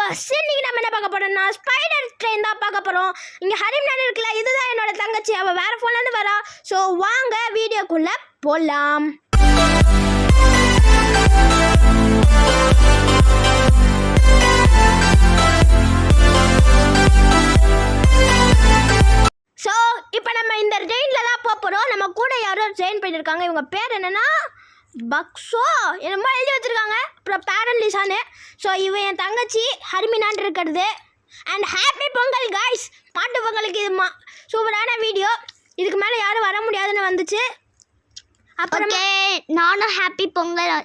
Viewers, இன்னைக்கு நம்ம என்ன பார்க்க போறோம்னா ஸ்பைடர் ட்ரெயின் தான் பார்க்க போறோம். இங்க ஹரிம்நாடு இருக்குல்ல, இதுதான் என்னோட தங்கச்சி. அவ வேற போன்ல இருந்து வரா. சோ வாங்க வீடியோக்குள்ள போலாம். ஸோ இப்போ நம்ம இந்த ட்ரெயினில் தான் போகிறோம். நம்ம கூட யாரோ ட்ரெயின் பண்ணியிருக்காங்க. இவங்க பேர் என்னென்னா பக்ஸோ என்னமோ எழுதி வச்சுருக்காங்க. அப்புறம் பேரன்லிசானு. ஸோ இவன் என் தங்கச்சி ஹரிமினான் இருக்கிறது. And happy Pongal guys. பாட்டு பொங்கலுக்கு இது சூப்பரான வீடியோ. இதுக்கு மேலே யாரும் வர முடியாதுன்னு வந்துச்சு. அப்புறம் நானும் ஹாப்பி பொங்கல்.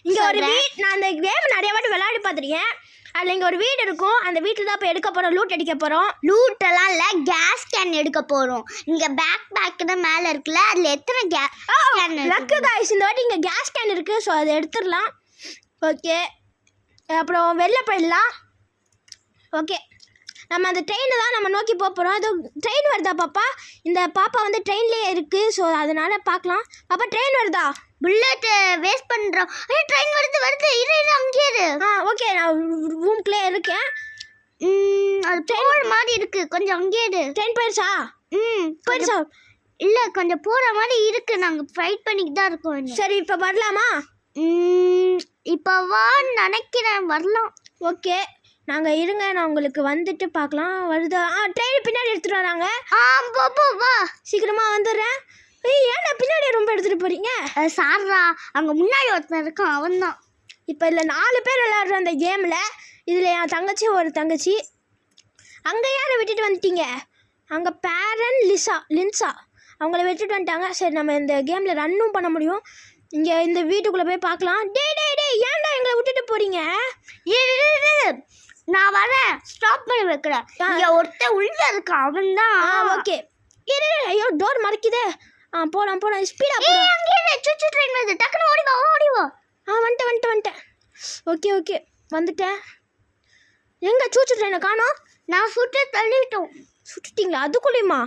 இங்கே ஒரு நான் அந்த கேம் நிறைய வாட்டி விளையாடி பார்த்துருக்கேன். அதில் இங்கே ஒரு வீடு இருக்கும். அந்த வீட்டில் தான் இப்போ எடுக்க போகிறோம். லூட் அடிக்க போகிறோம். லூட்டெல்லாம் இல்லை, கேஸ் கேன் எடுக்க போகிறோம். இங்கே பேக் தான் மேலே இருக்குல்ல, அதில் எத்தனை கேன் லக்கு காய்ஸ். இந்த வாட்டி இங்கே கேஸ் கேன் இருக்குது. ஸோ அதை எடுத்துடலாம். ஓகே, அப்புறம் வெளில போயிடலாம். ஓகே, நம்ம அந்த ட்ரெயினை தான் நம்ம நோக்கி போகிறோம். அது ட்ரெயின் வருதா பாப்பா? இந்த பாப்பா வந்து ட்ரெயின்லேயே இருக்குது. ஸோ அதனால் பார்க்கலாம். பாப்பா ட்ரெயின் வருதா? புல்லட் வேஸ்ட் பண்ணுறோம். ட்ரெயின் வருது இரு அங்கேயே. ஓகே, நான் ரூம்குள்ளே இருக்கேன். அது போகிற மாதிரி இருக்குது, கொஞ்சம் அங்கேயே. ட்ரெயின் போயிடுச்சா? போயிடுச்சா? இல்லை, கொஞ்சம் போகிற மாதிரி இருக்குது. நாங்கள் ஃபைட் பண்ணிக்கிட்டு தான் இருக்கோம். சரி, இப்போ வரலாமா? இப்போ நினைக்கிறேன் வரலாம். ஓகே, நாங்கள் இருங்க, நான் உங்களுக்கு வந்துட்டு பார்க்கலாம். வருதா? ட்ரெயின் பின்னாடி எடுத்துகிட்டு வராங்க. வா சீக்கிரமாக வந்துடுறேன். ஏன்னா பின்னாடி ரொம்ப எடுத்துகிட்டு போகிறீங்க? சார்ரா, அங்கே முன்னாடி ஒருத்தன் இருக்கான், அவன் தான். இப்போ இல்லை 4 பேர் விளையாடுற அந்த கேமில். இதில் என் தங்கச்சி ஒரு தங்கச்சி. அங்கே யாரை விட்டுட்டு வந்துட்டீங்க? அங்கே பேரன் லின்சா அவங்கள விட்டுட்டு வந்துட்டாங்க. சரி, நம்ம இந்த கேமில் ரன்னும் பண்ண முடியும். இங்கே இந்த வீட்டுக்குள்ளே போய் பார்க்கலாம். டே ஏன்டா எங்களை விட்டுட்டு போகிறீங்க? நான் வரேன், ஸ்டாப் பண்ணி வைக்கிறேன். இங்கே ஒருத்தன் உள்ளே இருக்கான், அவன் தான். ஓகே, ஐயோ டோர் மறைக்குதே. போலாம் ஸ்பீடாக சுச்சு ட்ரெயின் வருது, டக்குன்னு ஓடி வா. வந்துட்டேன். ஓகே வந்துட்டேன். எங்கே சூச்சு ட்ரெயினை காணோம்? நான் தள்ளிட்டோம். சுட்டுட்டிங்களா? அதுக்குள்ளேயுமா?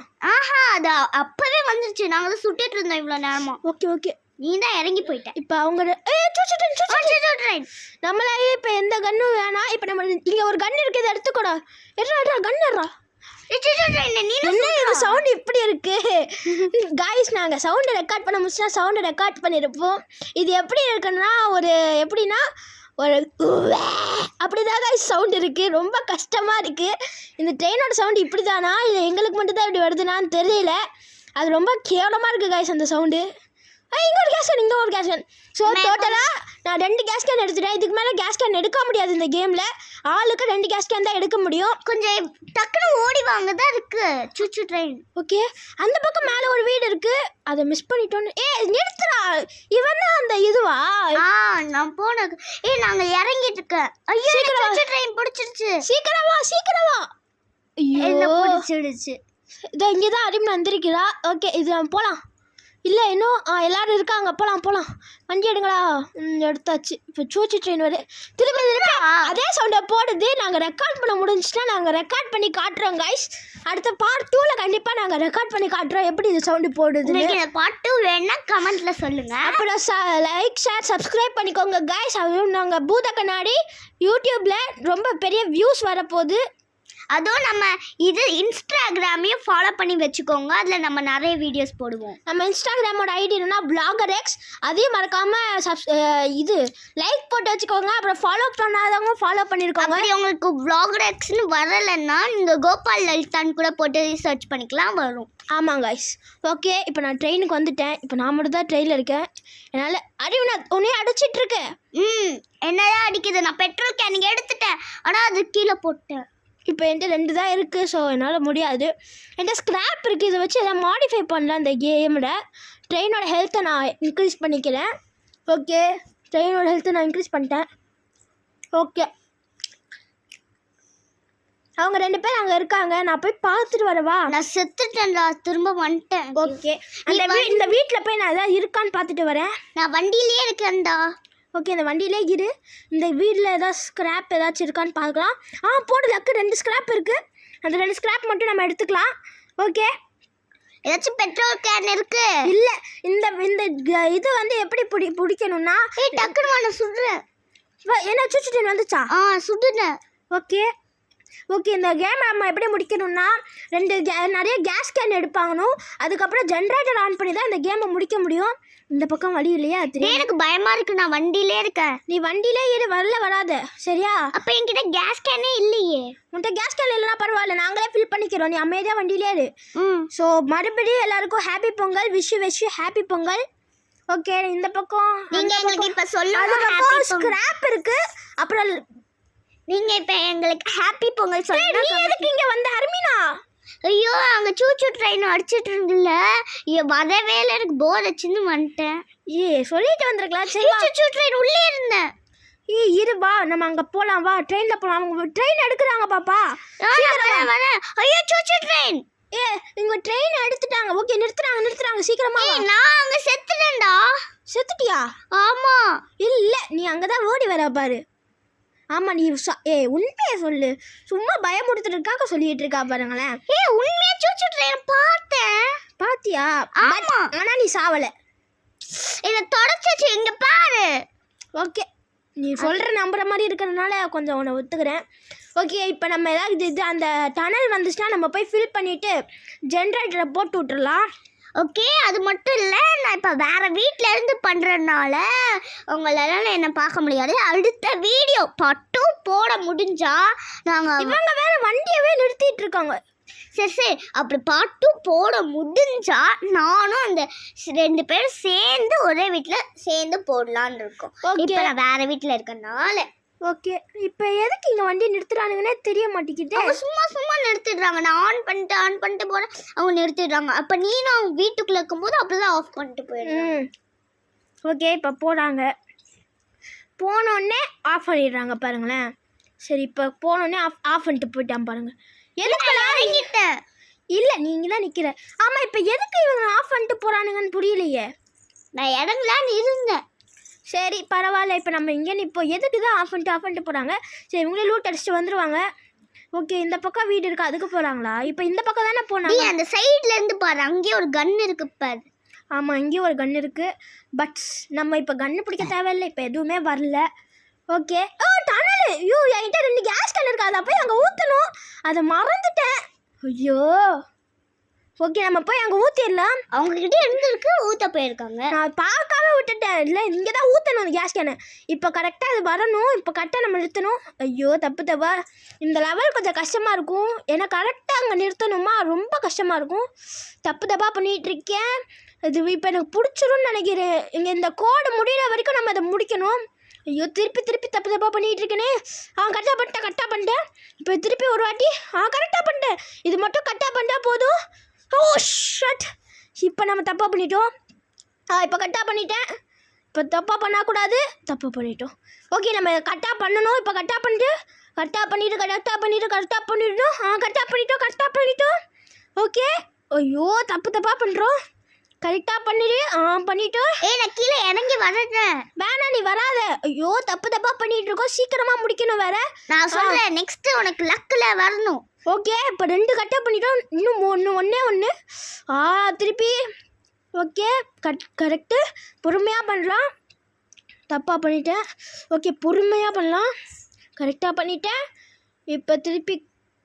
அது அப்போவே வந்துருச்சு. நாங்கள் தான் சுட்டுட்டு இருந்தோம் இவ்வளோ நேரமா. ஓகே நீ தான் இறங்கி போயிட்ட. இப்போ அவங்க ட்ரெயின் நம்மளே இப்போ எந்த கன்னும் வேணாம். இப்போ நம்ம இங்கே ஒரு கன் இருக்குது, இதை எடுத்துக்கூடா. கன்னுறா. இது சவுண்ட் இப்படி இருக்கு காய்ஸ். நாங்கள் சவுண்டை ரெக்கார்ட் பண்ண முடிச்சுன்னா சவுண்டை ரெக்கார்ட் பண்ணியிருப்போம். இது எப்படி இருக்குன்னா எப்படின்னா ஒரு அப்படிதான் காய்ஸ் சவுண்ட் இருக்குது. ரொம்ப கஷ்டமாக இருக்குது. இந்த ட்ரெயினோட சவுண்டு இப்படி தானா, இது எங்களுக்கு மட்டும்தான் இப்படி வருதுனான்னு தெரியல. அது ரொம்ப கேவலமாக இருக்குது காய்ஸ் அந்த சவுண்டு. இங்கே ஒரு கேஸ் கேன். ஸோ டோட்டலாக நான் 2 கேஸ் கேன் எடுத்துட்டேன். இதுக்கு மேலே கேஸ் கேன் எடுக்க முடியாது இந்த கேமில். ஆளுக்கு 2 கேஸ் கேன் தான் எடுக்க முடியும். கொஞ்சம் டக்குன்னு ஓடி வாங்க தான் இருக்கு சுச்சு ட்ரெயின். ஓகே, அந்த பக்கம் மேலே ஒரு வீடு இருக்குது. அதை மிஸ் பண்ணிட்டோன்னு. நிறுத்துறா. இவன் தான் அந்த இதுவா? நான் போனது. நாங்கள் இறங்கிட்டு இருக்கேன். ஐயோ, சுச்சு ட்ரெயின் பிடிச்சிருச்சு. சீக்கிரம் வா. என்ன பிடிச்சிடுச்சு? இதோ இங்கே தான் அரிமன் வந்திருக்கிறா. ஓகே, இது நம்ம போகலாம். இல்லை இன்னும் எல்லோரும் இருக்காங்க. போகலாம். வண்டி எடுங்களா? எடுத்தாச்சு. இப்போ சூச்சி ட்ரெயின் வருது. திருப்பி அதே சவுண்டை போடுது. நாங்கள் ரெக்கார்ட் பண்ண முடிஞ்சுன்னா நாங்கள் ரெக்கார்ட் பண்ணி காட்டுறோம் கைஸ். அடுத்த பார்ட் 2ல் கண்டிப்பாக நாங்கள் ரெக்கார்ட் பண்ணி காட்டுறோம் எப்படி இந்த சவுண்டு போடுது. பார்ட் 2 வேணா கமெண்ட்டில் சொல்லுங்கள். அப்புறம் லைக் ஷேர் சப்ஸ்கிரைப் பண்ணிக்கோங்க கைஸ். அதுவும் நாங்கள் பூத கண்ணாடி யூடியூப்பில் ரொம்ப பெரிய வியூஸ் வரப்போகுது. அதுவும் நம்ம இது இன்ஸ்டாகிராமையும் ஃபாலோ பண்ணி வச்சுக்கோங்க. அதில் நம்ம நிறைய வீடியோஸ் போடுவோம். நம்ம இன்ஸ்டாகிராமோட ஐடி என்னன்னா bloggerx. அதையும் மறக்காமல் இது லைக் போட்டு வச்சுக்கோங்க. அப்புறம் ஃபாலோ பண்ணாதவங்க ஃபாலோ பண்ணியிருக்கோங்க. அப்படி உங்களுக்கு bloggerxன்னு வரலைன்னா நீங்கள் கோபால் லலிதான் கூட போட்டு சர்ச் பண்ணிக்கலாம், வரும். ஆமாம் கைஸ். ஓகே, இப்போ நான் ட்ரெயினுக்கு வந்துட்டேன். இப்போ நான் மட்டும் தான் ட்ரெயினில் இருக்கேன். என்னால் நான் உன்னையே அடிச்சிட்ருக்கேன். என்னதான் அடிக்குது? நான் பெட்ரோல் கேன் எடுத்துட்டேன், ஆனால் அது கீழே போட்டேன். இப்போ என்கிட்ட 2 தான் இருக்குது. ஸோ என்னால் முடியாது. என்கிட்ட ஸ்க்ராப் இருக்குது. இதை வச்சு எதாவது மாடிஃபை பண்ணலாம் இந்த கேமில். ட்ரெயினோட ஹெல்த்தை நான் இன்க்ரீஸ் பண்ணிக்கிறேன். ஓகே, ட்ரெயினோட ஹெல்த்தை நான் இன்க்ரீஸ் பண்ணிட்டேன். ஓகே, அவங்க 2 பேர் அங்கே இருக்காங்க. நான் போய் பார்த்துட்டு வரவா? நான் செத்துட்டேன்டா, திரும்ப வந்துட்டேன். ஓகே, இந்த வீட்டில் போய் நான் எதாவது இருக்கான்னு பார்த்துட்டு வரேன். நான் வண்டியிலே இருக்கேன்டா. ஓகே, இந்த வண்டியிலே இரு. இந்த வீட்டில் ஏதாவது ஸ்க்ராப் ஏதாச்சும் இருக்கான்னு பார்க்கலாம். போடு லக்கு. 2 ஸ்க்ராப் இருக்குது. அந்த 2 ஸ்க்ராப் மட்டும் நம்ம எடுத்துக்கலாம். ஓகே, ஏதாச்சும் பெட்ரோல் கேன் இருக்கு? இல்லை, இந்த இது வந்து எப்படி பிடிக்கணும்னா டக்குனு நான் சுடுறேன். என்ன சுச்சுட்டேன் வந்துச்சா? சுடுனேன். ஓகே ஓகே, இந்த கேம் நம்ம எப்படி முடிக்கணும்னா நிறைய கேஸ் கேன் எடுப்பாங்கணும். அதுக்கப்புறம் ஜென்ரேட்டர் ஆன் பண்ணி தான் இந்த கேமை முடிக்க முடியும். இந்த பக்கம் வழி இல்லையா? எனக்கு பயமா இருக்கு, நான் வண்டியிலே இருக்கேன். நீ வண்டியிலே இரு, வராத சரியா? அப்ப என்கிட்ட கேஸ் கேனே இல்லையே. உன்கிட்ட கேஸ் கேன் இல்லைனா பரவாயில்ல, நாங்களே ஃபில் பண்ணிக்கிறோம். நீ அமைதியா வண்டியிலே இரு. ஸோ மறுபடியும் எல்லாருக்கும் happy Pongal. Wish happy Pongal. Okay, இந்த பக்கம் நீங்க எங்களுக்கு இப்ப சொல்லணும். ஸ்கிராப் இருக்கு. அப்புறம் நீங்க இப்ப எங்களுக்கு ஹாப்பி பொங்கல் சொல்லுங்க. நீ எதுக்கு இங்க வந்த ஹர்மினா? ஐயோ, அங்க சூச்சு ட்ரெயின் அடிச்சிட்டு இருந்துல, வரவே இல்லை, எனக்கு போர் அடிச்சுன்னு வந்துட்டேன். சொல்லிட்டு வந்திருக்கலாம். சரி, சூச்சு ட்ரெயின் உள்ளே இருந்தேன். இரு வா, நம்ம அங்க போலாம். வா, ட்ரெயின்ல போலாம். அவங்க ட்ரெயின் எடுக்கிறாங்க பாப்பா. ஐயோ, சூச்சு ட்ரெயின். இங்க ட்ரெயின் எடுத்துட்டாங்க. ஓகே, நிறுத்துறாங்க சீக்கிரமா. நான் அங்க செத்துட்டேன்டா. செத்துட்டியா? ஆமா. இல்ல, நீ அங்கதான் ஓடி வர பாரு. ஆமா, நீ உண்மையை சொல்லு. சும்மா பயமுடுத்துறதுக்காக சொல்லிட்டு இருக்கா பாருங்களேன். உண்மையா சூச்சு ட்ரெயின் பார்த்தேன். பாத்தியா? ஆமா. ஆனா நீ சாவல. என்ன தொடச்சிச்சு, இங்க பாரு. ஓகே, நீ சொல்கிற நம்புற மாதிரி இருக்கிறதுனால கொஞ்சம் உன்னை ஒத்துக்கிறேன். ஓகே, இப்போ நம்ம ஏதாவது அந்த டனல் வந்துச்சுன்னா நம்ம போய் ஃபில் பண்ணிவிட்டு ஜென்ரேட்டரை போட்டு விட்டுறலாம். ஓகே, அது மட்டும் இல்லை, நான் இப்போ வேறு வீட்டில் இருந்து பண்ணுறதுனால உங்களால் என்னை பார்க்க முடியாது. அடுத்த வீடியோ பட்டும் போட முடிஞ்சா நாங்கள் இவங்க வேறு வண்டியவே நிறுத்திட்டு இருக்காங்க. சரி, அப்படி பாட்டும் போட முடிஞ்சா நானும் அந்த 2 பேரும் சேர்ந்து ஒரே வீட்டில் சேர்ந்து போடலான்னு இருக்கோம். இப்போ நான் வேற வீட்டில் இருக்கனால. ஓகே, இப்போ எதுக்கு இங்கே வண்டி நிறுத்துறானுங்கன்னே தெரிய மாட்டேங்குது. அவங்க சும்மா நிறுத்திடுறாங்க. நான் ஆன் பண்ணிட்டு போகிறேன், அவங்க நிறுத்திடுறாங்க. அப்போ நீனும் அவங்க வீட்டுக்குள்ளே இருக்கும்போது அப்படிதான் ஆஃப் பண்ணிட்டு போயிடுறேன். ஓகே, இப்போ போகிறாங்க. போனோடனே ஆஃப் பண்ணிடுறாங்க பாருங்களேன். சரி, இப்போ போனோடனே ஆஃப் பண்ணிட்டு போயிட்டான் பாருங்க. இறங்கிட்டேன். இல்லை, நீங்க தான் நிற்கிற. ஆமாம், இப்போ எதுக்கு இவங்க ஆஃப் பண்ணிட்டு போகிறானுங்கன்னு புரியலையே. நான் இறங்கலான்னு இருந்தேன். சரி, பரவாயில்ல. இப்போ நம்ம இங்கே நிற்போம். எதுக்கு தான் ஆஃப் பண்ணிட்டு போகிறாங்க? சரி, இவங்களே லூட் அடிச்சுட்டு வந்துடுவாங்க. ஓகே, இந்த பக்கம் வீடு இருக்குது, அதுக்கு போகிறாங்களா? இப்போ இந்த பக்கம் தானே போனாங்க. அந்த சைடில் இருந்து பாரு, அங்கேயே ஒரு கன் இருக்கு பாரு. ஆமாம், இங்கேயும் ஒரு கன் இருக்குது. பட் நம்ம இப்போ கன்று பிடிக்க தேவையில்லை. இப்போ எதுவுமே வரல. ஓகே. டனல். என்கிட்ட 2 கேஸ் டனல் இருக்குது. அதை போய் அங்கே ஊற்றணும். அதை மறந்துட்டேன். ஐயோ. ஓகே, நம்ம போய் அங்கே ஊற்றிடலாம். அவங்கக்கிட்ட இருந்துருக்கு, ஊற்ற போயிருக்காங்க. நான் பார்க்காம விட்டுட்டேன். இல்லை, இங்கே தான் ஊற்றணும் அந்த கேஸ் கேனை. இப்போ கரெக்டாக அது வரணும். இப்போ கரெக்டாக நம்ம நிறுத்தணும். ஐயோ, தப்பா. இந்த லெவல் கொஞ்சம் கஷ்டமாக இருக்கும். ஏன்னா கரெக்டாக அங்கே நிறுத்தணுமா, ரொம்ப கஷ்டமாக இருக்கும். தப்பா பண்ணிகிட்ருக்கேன். இது இப்போ எனக்கு பிடிச்சிரும்னு நினைக்கிறேன். இங்கே இந்த கோடு முடிகிற வரைக்கும் நம்ம அதை முடிக்கணும். ஐயோ, திருப்பி தப்பா பண்ணிகிட்டு இருக்கேனே. கரெக்டாக பண்ணிட்டேன். இப்போ திருப்பி ஒரு வாட்டி கரெக்டாக பண்ணிட்டேன். இது மட்டும் கரெக்டாக பண்ணிட்டா போதும். ஷட். இப்போ நம்ம தப்பாக பண்ணிட்டோம். இப்போ கரெக்டாக பண்ணிட்டேன். இப்போ தப்பாக பண்ணக்கூடாது. தப்பு பண்ணிட்டோம். ஓகே, நம்ம கரெக்டாக பண்ணணும். இப்போ கரெக்டாக பண்ணிட்டோம். ஓகே. ஐயோ, தப்பாக பண்ணுறோம். கரெக்டாக பண்ணிட்டோம். நான் கீழே இறங்கி வரேன். வேணாம், நீ வராத. ஐயோ, தப்பாக பண்ணிட்டு இருக்கோம். சீக்கிரமாக முடிக்கணும் வேற. நான் சொல்கிறேன், நெக்ஸ்ட்டு உனக்கு லக்கில் வரணும். ஓகே, இப்போ 2 கரெக்டாக பண்ணிட்டோம். இன்னும் ஒன்று. திருப்பி. Okay, correct. பொறுமையாக பண்ணலாம். தப்பாக பண்ணிட்டேன். ஓகே, பொறுமையாக பண்ணலாம். கரெக்டாக பண்ணிட்டேன். இப்போ திருப்பி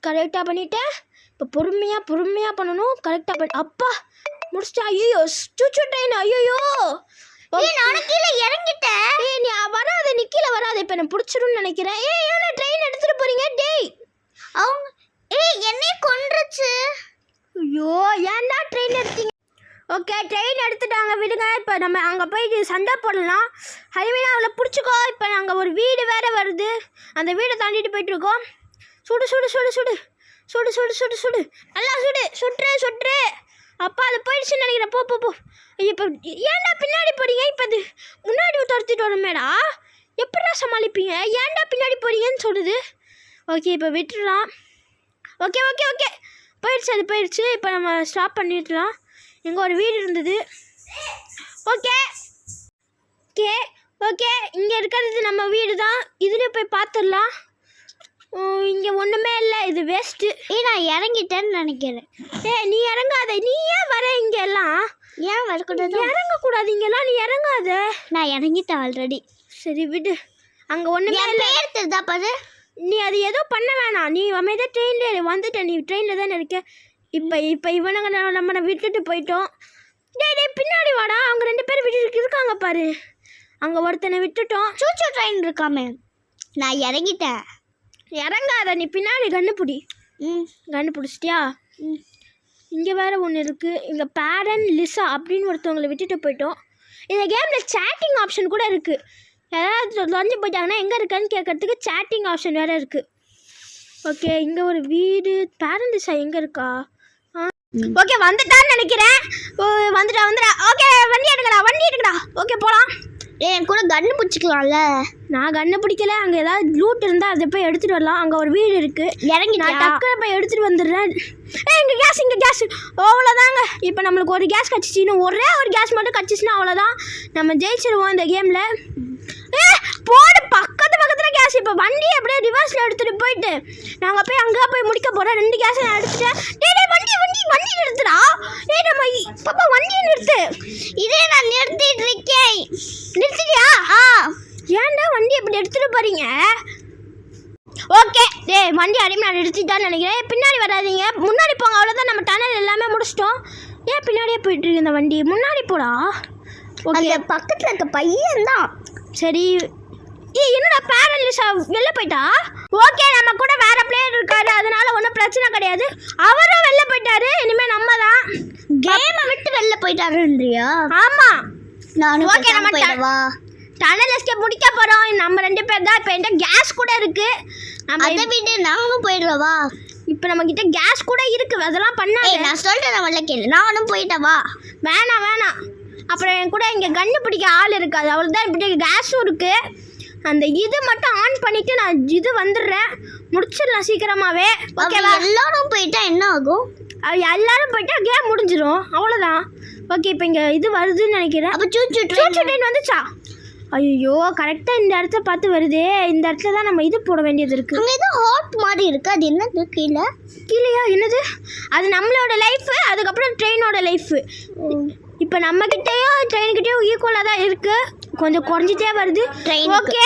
கரெக்டாக பண்ணிட்டேன். இப்போ பொறுமையாக பண்ணணும். கரெக்டாக அப்பா முடிச்சிட்டா. ஐயோ, சூச்சு ட்ரெயின். ஐயோ, நானும் கீழே இறங்கிட்டேன். நீ வராத, நீ கீழே வராத. இப்போ எனக்கு பிடிச்சிரும்னு நினைக்கிறேன். ஏன்னா ட்ரெயின் எடுத்துகிட்டு போகிறீங்க. டேய், அவங்க என்னையே கொன்றுச்சு. ஐயோ, ஏன்டா ட்ரெயின் எடுத்தீங்க? ஓகே, ட்ரெயின் எடுத்துட்டாங்க, விடுங்க. இப்போ நம்ம அங்கே போய் சண்டை போடலாம். ஹரிமீனா, அவளை பிடிச்சிக்கோ. இப்போ நாங்கள் ஒரு வீடு வேறு வருது, அந்த வீடை தாண்டிட்டு போயிட்டுருக்கோம். சுடு. நல்லா சுட்டுரு. அப்பா, அது போயிடுச்சுன்னு நினைக்கிறேன். போ. இப்போ ஏன்டா பின்னாடி போறீங்க? இப்போ அது முன்னாடி துரத்திட்டு வரமேடா. எப்படா சமாளிப்பீங்க? ஏன்டா பின்னாடி போறீங்கன்னு சொல்லுது. ஓகே, இப்போ விட்டுடலாம். ஓகே. போயிடுச்சு. இப்போ நம்ம ஸ்டாப் பண்ணிடலாம். இங்கே ஒரு வீடு இருந்தது. ஓகே, இங்கே இருக்கிறது நம்ம வீடு தான். இதுலேயும் போய் பார்த்துடலாம். இங்கே ஒன்றுமே இல்லை, இது வேஸ்ட்டு. நான் இறங்கிட்டேன்னு நினைக்கிறேன். நீ இறங்காத. நீ ஏன் வர இங்கே எல்லாம்? ஏன் வரக்கூடாது? இறங்கக்கூடாது இங்கெல்லாம். நீ இறங்காத. நான் இறங்கிட்டேன் ஆல்ரெடி. சரி, விடு. அங்கே ஒன்றுமே இல்லை. பேர் தெரிதா பாரு. நீ அது ஏதோ பண்ண வேணாம். நீ அமைதியாக ட்ரெயினில் வந்துட்ட. நீ ட்ரெயினில் தானே இருக்க. இப்போ இவனுங்க நம்ம விட்டுட்டு போயிட்டோம். டேய் பின்னாடி வாடா. அவங்க 2 பேர் விட்டுட்டு இருக்காங்க பாரு. அங்கே ஒருத்தனை விட்டுட்டோம். சூச்சு ட்ரெயின் இருக்காமே. நான் இறங்கிட்டேன். இறங்காத, நீ பின்னாடி கண்ணு பிடி. கண்ணு பிடிச்சிட்டியா? இங்கே வேறு ஒன்று இருக்குது. இங்கே பேரன் லிசா அப்படின்னு ஒருத்தவங்களை விட்டுட்டு போயிட்டோம். இந்த கேமில் சேட்டிங் ஆப்ஷன் கூட இருக்குது. யாராவது தொலைஞ்சு போயிட்டாங்கன்னா எங்கே இருக்கான்னு கேட்கறதுக்கு சேட்டிங் ஆப்ஷன் வேறு இருக்குது. ஓகே, இங்கே ஒரு வீடு. பேரன் லிசா எங்கே இருக்கா? ஓகே, வந்துட்டான்னு நினைக்கிறேன். வந்துட்டா. ஓகே, வண்டி எடுக்கடா. ஓகே, போகலாம். என் கூட கன்று பிடிச்சிக்கலாம்ல. நான் கன்று பிடிக்கல. அங்கே ஏதாவது லூட் இருந்தால் அதை போய் எடுத்துகிட்டு வரலாம். அங்கே ஒரு வீடு இருக்குது. இறங்கி நான் டக்குன்னு போய் எடுத்துகிட்டு வந்துடுறேன். இங்கே கேஸ் அவ்வளோதாங்க. இப்போ நம்மளுக்கு ஒரு கேஸ் கிடச்சிச்சு. இன்னும் ஒரே ஒரு கேஸ் மட்டும் கிடச்சிச்சின்னா அவ்வளோதான், நம்ம ஜெயிச்சிருவோம் இந்த கேமில். போடு, பக்கத்தில் கேஸ். இப்போ வண்டி அப்படியே ரிவர்ஸில் எடுத்துகிட்டு போயிட்டு நாங்கள் போய் அங்கே போய் முடிக்க போகிறோம். 2 கேஸை நான் எடுத்துட்டேன். வண்டி நிறுத்துடா. நம்ம பாப்பா வண்டியை நிறுத்து. இதே நான் நிறுத்திட்டு இருக்கேன். நிறுத்திட்டியா? ஏன்டா வண்டி எப்படி எடுத்துகிட்டு போகிறீங்க? ஓகே, வண்டி அடிமையாக நிறுத்திட்டான்னு நினைக்கிறேன். பின்னாடி வராதிங்க, முன்னாடி போங்க. அவ்வளோதான், நம்ம டனல் எல்லாமே முடிச்சிட்டோம். ஏன் பின்னாடியே போயிட்டு இருக்கு இந்த வண்டி? முன்னாடி போடா. ஓகே, பக்கத்தில் இருக்க பையன் தான். சரி. என்னோட பேரன் லிசா வெளில போயிட்டா? ஓகே, நம்ம கூட வேற பிளேயர் இருக்காரு, அதனால ஒன்றும் பிரச்சனை கிடையாது. அவரும் வெளில போயிட்டாரு. இனிமேல் நம்ம தான் கேமை விட்டு வெளில போயிட்டாருன்றியா? ஆமாம். நானும் ஓகே, நம்ம போயிடவா? டனல் எஸ்கேப் முடிக்க போகிறோம். நம்ம 2 பேர் தான். இப்போ என்கிட்ட கேஸ் கூட இருக்குது. நம்ம அதை விட்டு நானும் போயிடுவா. இப்போ நம்மக்கிட்ட கேஸ் கூட இருக்குது. அதெல்லாம் பண்ணாது. நான் சொல்கிறேன், நம்மள கேளு. நானும் போயிட்டவா? வேணாம். அப்புறம் என் கூட இங்கே கன்று பிடிக்க ஆள் இருக்காது. அவ்வளோதான். இப்படி கேஸும் இருக்குது. அந்த இது மட்டும் ஆன் பண்ணிவிட்டு நான் இது வந்துடுறேன். முடிச்சிடலாம் சீக்கிரமாகவே. ஓகேவா? எல்லாரும் போயிட்டா என்ன ஆகும்? எல்லாரும் போயிட்டா கேம் முடிஞ்சிடும். அவ்வளோதான். ஓகே, இப்போ இங்கே இது வருதுன்னு நினைக்கிறேன். அப்போ சூச்சு ட்ரெயின் வந்துச்சா? ஐயோ, கரெக்டாக இந்த இடத்த பார்த்து வருதே. இந்த இடத்துல தான் நம்ம இது போட வேண்டியது இருக்குது. அங்கே ஏதோ ஹாட் மாதிரி இருக்குது. அது என்னது கீழேயா? என்னது? அது நம்மளோட லைஃபு, அதுக்கப்புறம் ட்ரெயினோட லைஃபு. இப்போ நம்மக்கிட்டேயும் ட்ரெயின்கிட்டேயும் ஈக்குவலாக தான் இருக்குது. கொஞ்சம் குறைஞ்சிட்டே வருது. ஓகே,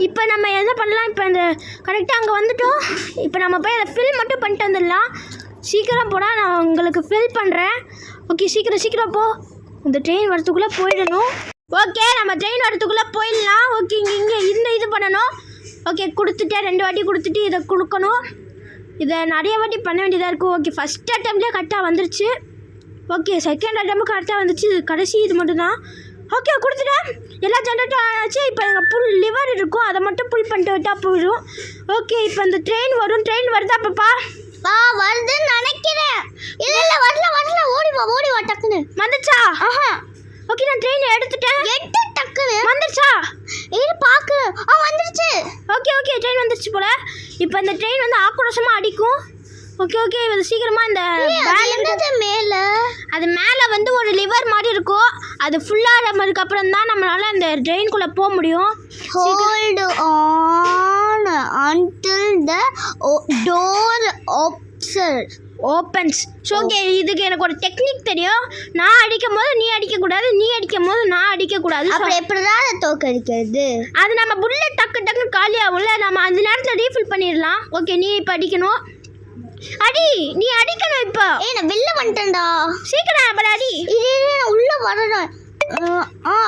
இப்போ நம்ம என்ன பண்ணலாம்? இப்போ இந்த கரெக்டாக அங்கே வந்துட்டோம். இப்போ நம்ம போய் அதை ஃபில் மட்டும் பண்ணிட்டு வந்துடலாம். சீக்கிரம் போடா, நான் உங்களுக்கு ஃபில் பண்ணுறேன். ஓகே, சீக்கிரம் போ. இந்த ட்ரெயின் வரத்துக்குள்ளே போயிடணும். ஓகே, நம்ம ட்ரெயின் வரத்துக்குள்ளே போயிடலாம். ஓகே, இங்கே இது பண்ணணும். ஓகே, கொடுத்துட்டேன். 2 வாட்டி கொடுத்துட்டு இதை கொடுக்கணும். இதை நிறைய வாட்டி பண்ண வேண்டியதாக இருக்கும். ஓகே, ஃபஸ்ட் அட்டம்ப்ட்லேயே கரெக்டாக வந்துருச்சு. ஓகே, செகண்ட் அட்டம்ப்ட் கரெக்டாக வந்துச்சு. கடைசி இது மட்டும்தான். ஓகே, கொடுத்துட்டேன். எல்லா ஜென்ரேட்டும் ஆச்சு. இப்போ எங்கள் புல் லிவர் இருக்கும், அதை மட்டும் புல் பண்ணிட்டு விட்டால் போயிடும். ஓகே, இப்போ இந்த ட்ரெயின் வரும். ட்ரெயின் வருதா பாப்பா? வருதுன்னு நினைக்கிறேன். இல்லை வரல. ஓடி வா டக்குன்னு. வந்துச்சா? ஓகே, நான் ட்ரெயின் எடுத்துட்டேன். டக்குன்னு வந்துருச்சா? பார்க்குறேன். வந்துருச்சு. ஓகே, ட்ரெயின் வந்துருச்சு போல. இப்போ இந்த ட்ரெயின் வந்து ஆக்ரோஷமாக அடிக்கும். ஓகே, இது சீக்கிரமாக இந்த மேலே அது மேலே வந்து ஒரு லிவர் மாதிரி இருக்கும். அது ஃபுல்லாக நம்மதுக்கப்புறம் தான் நம்மளால் அந்த ட்ரெயின்குள்ளே போக முடியும். Hold on until the door opens. So okay, இதுக்கு எனக்கு ஒரு டெக்னிக் தெரியும். நான் அடிக்கும் போது நீ அடிக்கக்கூடாது, நீ அடிக்கும் போது நான் அடிக்கக்கூடாது. அப்புறம் எப்படிதான் தோக்கடிக்கிறது? அது நம்ம புல்லட் டக்கு காலியாகும்ல, நம்ம அந்த நேரத்தில் ரீஃபில் பண்ணிடலாம். ஓகே, நீ இப்போ அடிக்கணும். நீ அடிக்கணும். இப்போ நான் வெளில வந்துட்டேன்டா. சீக்கிரம் அப்புறம் அடி. நான் உள்ள வரணும்.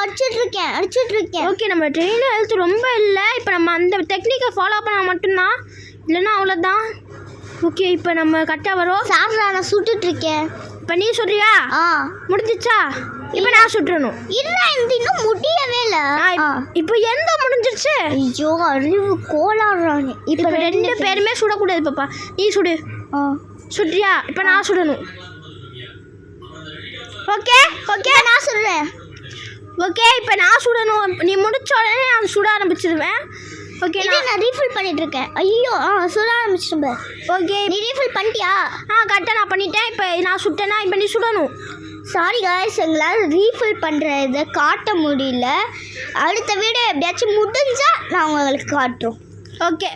அடிச்சிட்டு இருக்கேன். ஓகே, நம்ம ட்ரெயினில் ஹெல்த் ரொம்ப இல்லை. இப்போ நம்ம அந்த டெக்னிக்கை ஃபாலோ பண்ணால் மட்டும்தான், இல்லைன்னா அவ்வளோதான். ஓகே, இப்போ நம்ம கரெக்டாக வரோம். சாப்பிட்றா, நான் சுட்டுட்டு இருக்கேன். இப்போ நீ சொல்றியா? முடிஞ்சிச்சா? இப்போ நான் சுட்டுறணும். இன்னும் முடியவே இல்லை. இப்போ எந்த முடிஞ்சிருச்சு? ஐயோ, அறிவு கோளாறானே. இப்போ 2 பேருமே சுடக்கூடாது பாப்பா. நீ சுடு. சுட்றியா? இப்போ நான் சுடணும். ஓகே, நான் சுடுறேன். ஓகே, இப்போ நான் சுடணும். நீ முடிச்ச உடனே நான் சுட ஆரம்பிச்சிடுவேன். ஓகே, நான் ரீஃபில் பண்ணிட்டு இருக்கேன். ஐயோ, சுட ஆரம்பிச்சிட்டேன். ஓகே, நீ ரீஃபில் பண்ணிட்டியா? கரெக்டாக நான் பண்ணிட்டேன். இப்போ நான் சுட்டேன்னா இப்போ நீ சுடணும். சாரி காய்ஸ், எங்களால் ரீஃபில் பண்ணுறதை காட்ட முடியல. அடுத்த வீடியோ எப்படியாச்சும் முடிஞ்சால் நான் உங்களுக்கு காட்டுறோம். ஓகே,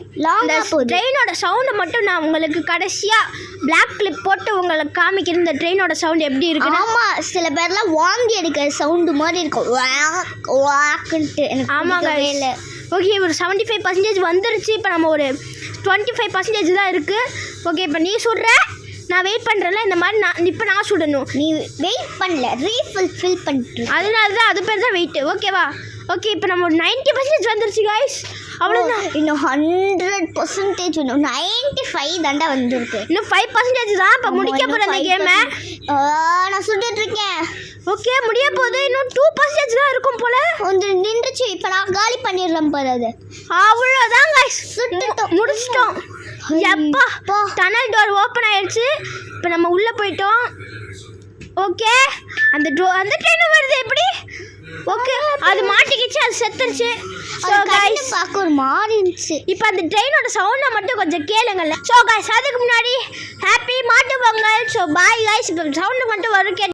ட்ரெயினோட சவுண்டை மட்டும் நான் உங்களுக்கு கடைசியாக பிளாக் கிளிப் போட்டு உங்களுக்கு காமிக்கிற இந்த ட்ரெயினோட சவுண்ட் எப்படி இருக்கு. ஆமாம், சில பேர்லாம் வாங்கி எடுக்கிற சவுண்டு மாதிரி இருக்கும். வாக்குன்ட்டு எனக்கு ஆமாங்க. இல்லை. ஓகே ஒரு 75% வந்துருச்சு. இப்போ நம்ம ஒரு 25% தான் இருக்குது. ஓகே இப்போ நீ சுடுற, நான் வெயிட் பண்ணுறேன்ல. இந்த மாதிரி இப்போ நான் சுடணும். நீ வெயிட் பண்ணல, ரீஃபில் பண்ணிட்டு. அதனால தான் அது பேர் தான் வெயிட்டு. ஓகேவா? ஓகே இப்போ நம்ம ஒரு 90% வந்துருச்சு காய்ஸ். அவ்வளோதான். இன்னும் 100% இன்னும் 95 தாண்டா வந்திருக்கு. இன்னும் 5% தான். இப்போ முடிக்க போகிற அந்த கேமை. நான் சுட்டுட்டு இருக்கேன். ஓகே முடிய போகுது. இன்னும் 2% தான் இருக்கும் போல. வந்து நின்றுச்சு. இப்போ நான் காலி பண்ணிடலாம் பாரு. அது அவ்வளோதான் காய்ஸ், சுட்டுட்டோம், முடிச்சிட்டோம். எப்பா டனல் டோர் ஓப்பன் ஆயிடுச்சு. இப்போ நம்ம உள்ளே போயிட்டோம். ஓகே அந்த ட்ரெயின் வருது எப்படி? ஓகே அது மாட்டிக்கிச்சு, அது செத்துருச்சு. ஸோ கைஸ் பார்க்க ஒரு மாதிரி இருந்துச்சு. இப்போ அந்த ட்ரெயினோட சவுண்டை மட்டும் கொஞ்சம் கேளுங்கள்ல. ஸோ கைஸ் அதுக்கு முன்னாடி ஹாப்பி மாட்டு பொங்கல். So bye guys. இப்போ சவுண்டு மட்டும் வரும் கேட்டு